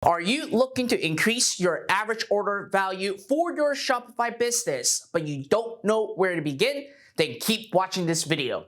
Are you looking to increase your average order value for your Shopify business, but you don't know where to begin? Then keep watching this video.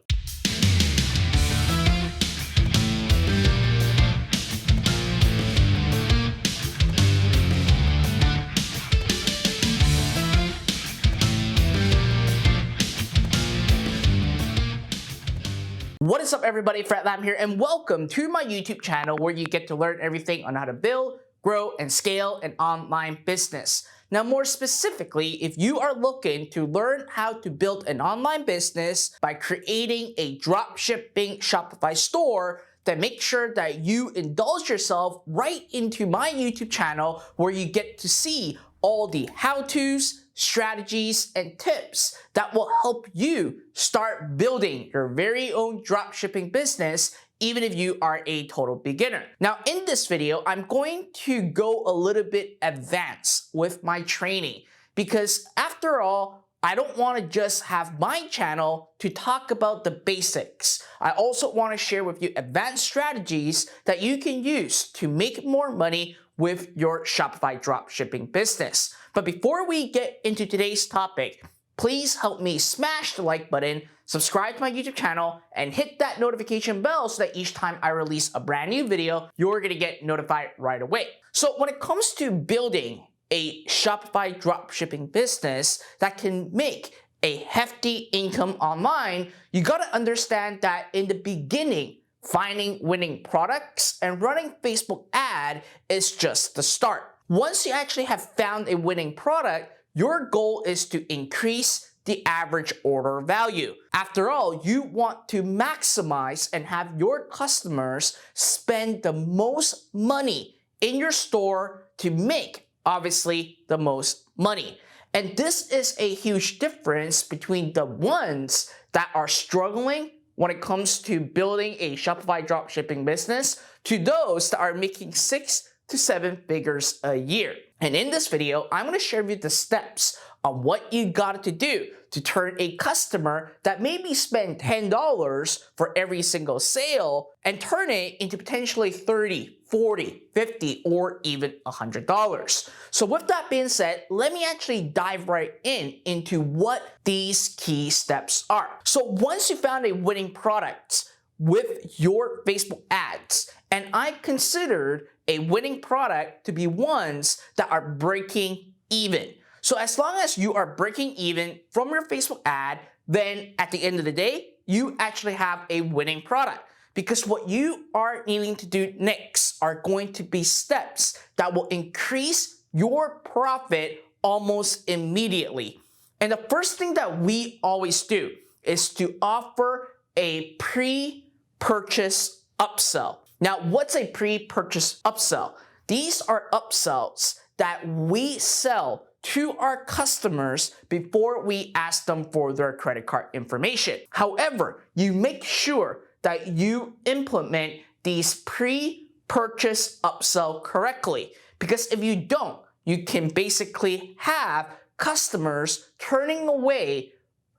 What is up, everybody? Fred Lam here, and welcome to my YouTube channel where you get to learn everything on how to build, grow, and scale an online business. Now, more specifically, if you are looking to learn how to build an online business by creating a dropshipping Shopify store, then make sure that you indulge yourself right into my YouTube channel where you get to see all the how-tos, strategies, and tips that will help you start building your very own dropshipping business even if you are a total beginner. Now, in this video, I'm going to go a little bit advanced with my training because after all, I don't want to just have my channel to talk about the basics. I also want to share with you advanced strategies that you can use to make more money with your Shopify dropshipping business. But before we get into today's topic, please help me smash the like button, subscribe to my YouTube channel, and hit that notification bell so that each time I release a brand new video, you're gonna get notified right away. So when it comes to building a Shopify dropshipping business that can make a hefty income online, you gotta understand that in the beginning, finding winning products and running Facebook ad is just the start. Once you actually have found a winning product, your goal is to increase the average order value. After all, you want to maximize and have your customers spend the most money in your store to make, obviously, the most money. And this is a huge difference between the ones that are struggling when it comes to building a Shopify dropshipping business to those that are making 6 to 7 figures a year. And in this video, I'm going to share with you the steps on what you got to do to turn a customer that maybe spend $10 for every single sale and turn it into potentially $30, $40, $50, or even $100. So with that being said, let me actually dive right into what these key steps are. So once you found a winning product with your Facebook ads, and I considered a winning product to be ones that are breaking even. So as long as you are breaking even from your Facebook ad, then at the end of the day, you actually have a winning product. Because what you are needing to do next are going to be steps that will increase your profit almost immediately. And the first thing that we always do is to offer a pre-purchase upsell. Now, what's a pre-purchase upsell? These are upsells that we sell to our customers before we ask them for their credit card information. However, you make sure that you implement these pre-purchase upsell correctly, because if you don't, you can basically have customers turning away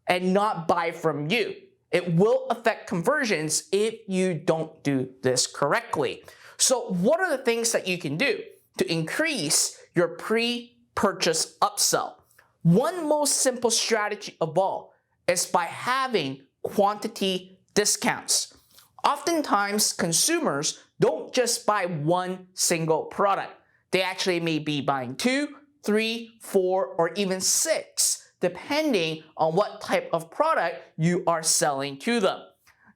and not buy from you. It will affect conversions if you don't do this correctly. So what are the things that you can do to increase your pre-purchase upsell? One most simple strategy of all is by having quantity discounts. Oftentimes, consumers don't just buy one single product. They actually may be buying 2, 3, 4, or even 6. Depending on what type of product you are selling to them.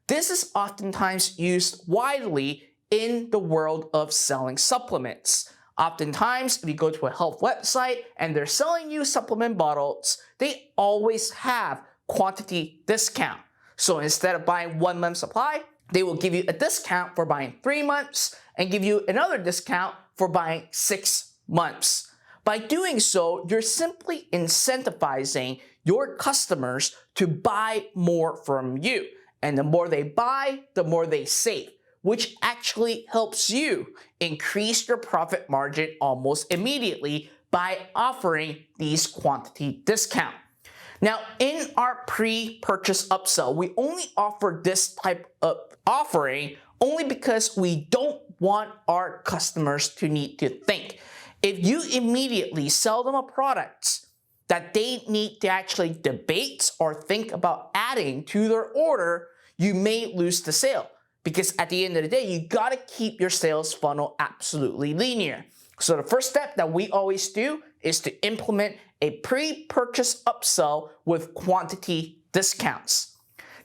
This is oftentimes used widely in the world of selling supplements. Oftentimes, if you go to a health website and they're selling you supplement bottles, they always have quantity discount. So instead of buying 1 month's supply, they will give you a discount for buying 3 months and give you another discount for buying 6 months. By doing so, you're simply incentivizing your customers to buy more from you. And the more they buy, the more they save, which actually helps you increase your profit margin almost immediately by offering these quantity discount. Now, in our pre-purchase upsell, we only offer this type of offering only because we don't want our customers to need to think. If you immediately sell them a product that they need to actually debate or think about adding to their order, you may lose the sale. Because at the end of the day, you gotta keep your sales funnel absolutely linear. So the first step that we always do is to implement a pre-purchase upsell with quantity discounts.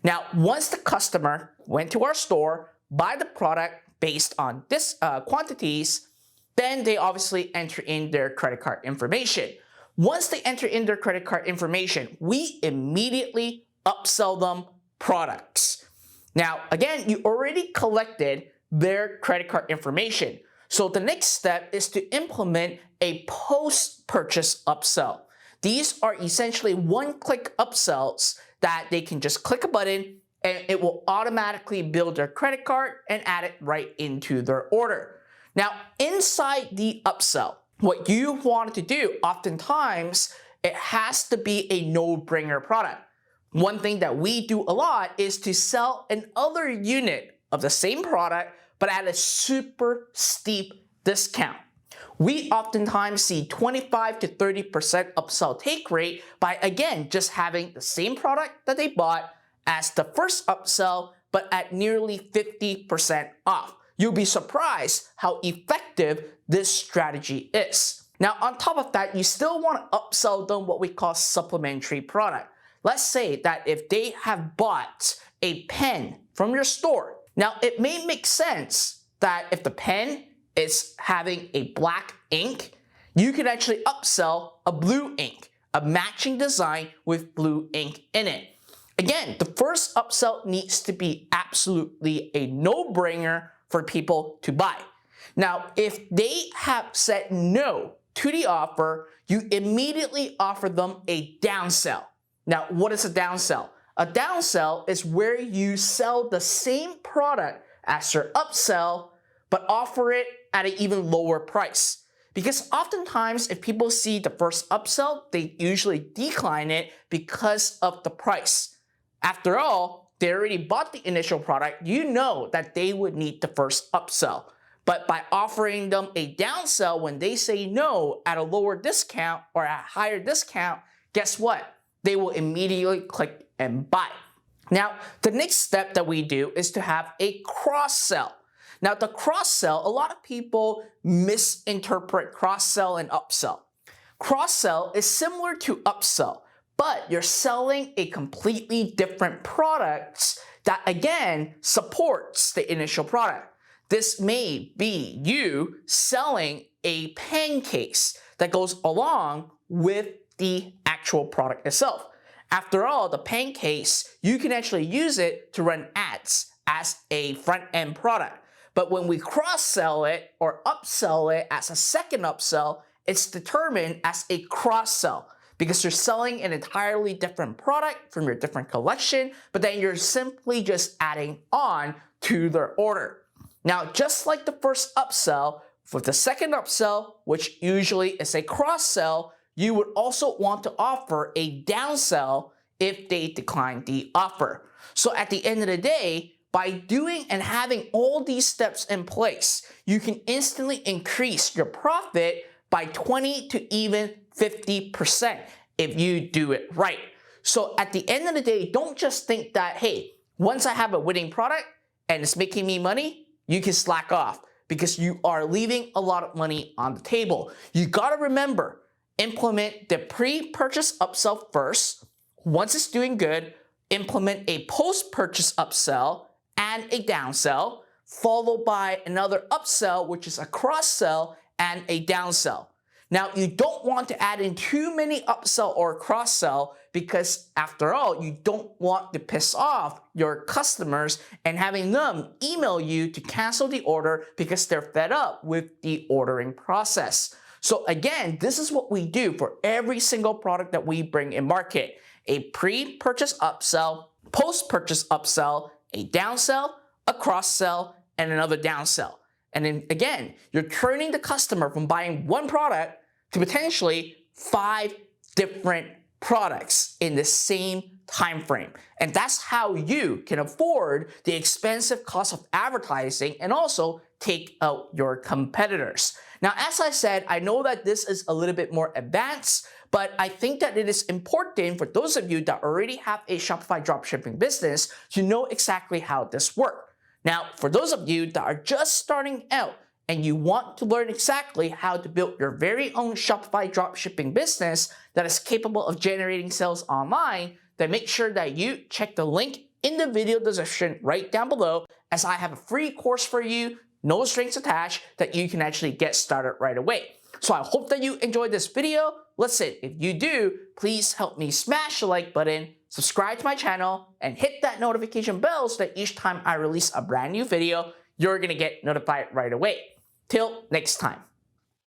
Now, once the customer went to our store, buy the product based on this quantities, then they obviously enter in their credit card information. Once they enter in their credit card information, we immediately upsell them products. Now, again, you already collected their credit card information. So the next step is to implement a post-purchase upsell. These are essentially one-click upsells that they can just click a button and it will automatically build their credit card and add it right into their order. Now, inside the upsell, what you want to do, oftentimes, it has to be a no-brainer product. One thing that we do a lot is to sell another unit of the same product, but at a super steep discount. We oftentimes see 25 to 30% upsell take rate by, again, just having the same product that they bought as the first upsell, but at nearly 50% off. You'll be surprised how effective this strategy is. Now, on top of that, you still want to upsell them what we call supplementary product. Let's say that if they have bought a pen from your store, now it may make sense that if the pen is having a black ink, you can actually upsell a blue ink, a matching design with blue ink in it. Again, the first upsell needs to be absolutely a no-brainer for people to buy. Now, if they have said no to the offer, you immediately offer them a downsell. Now, what is a downsell? A downsell is where you sell the same product as your upsell, but offer it at an even lower price. Because oftentimes, if people see the first upsell, they usually decline it because of the price. After all, they already bought the initial product, you know that they would need the first upsell. But by offering them a downsell when they say no at a lower discount or at a higher discount, guess what? They will immediately click and buy. Now, the next step that we do is to have a cross-sell. Now, the cross-sell, a lot of people misinterpret cross-sell and upsell. Cross-sell is similar to upsell, but you're selling a completely different product that, again, supports the initial product. This may be you selling a pen case that goes along with the actual product itself. After all, the pen case, you can actually use it to run ads as a front-end product. But when we cross-sell it or upsell it as a second upsell, it's determined as a cross-sell because you're selling an entirely different product from your different collection, but then you're simply just adding on to their order. Now, just like the first upsell, for the second upsell, which usually is a cross-sell, you would also want to offer a downsell if they decline the offer. So at the end of the day, by doing and having all these steps in place, you can instantly increase your profit by 20 to even 50% if you do it right. So at the end of the day, don't just think that, hey, once I have a winning product and it's making me money, you can slack off because you are leaving a lot of money on the table. You gotta remember, implement the pre-purchase upsell first. Once it's doing good, implement a post-purchase upsell and a downsell, followed by another upsell, which is a cross-sell and a downsell. Now, you don't want to add in too many upsell or cross-sell because after all, you don't want to piss off your customers and having them email you to cancel the order because they're fed up with the ordering process. So again, this is what we do for every single product that we bring in market. A pre-purchase upsell, post-purchase upsell, a downsell, a cross-sell, and another downsell. And then again, you're turning the customer from buying one product to potentially 5 different products in the same time frame. And that's how you can afford the expensive cost of advertising and also take out your competitors. Now, as I said, I know that this is a little bit more advanced, but I think that it is important for those of you that already have a Shopify dropshipping business to know exactly how this works. Now, for those of you that are just starting out and you want to learn exactly how to build your very own Shopify dropshipping business that is capable of generating sales online, then make sure that you check the link in the video description right down below, as I have a free course for you, no strings attached, that you can actually get started right away. So I hope that you enjoyed this video. Listen, if you do, please help me smash the like button, subscribe to my channel, and hit that notification bell so that each time I release a brand new video, you're gonna get notified right away. Till next time.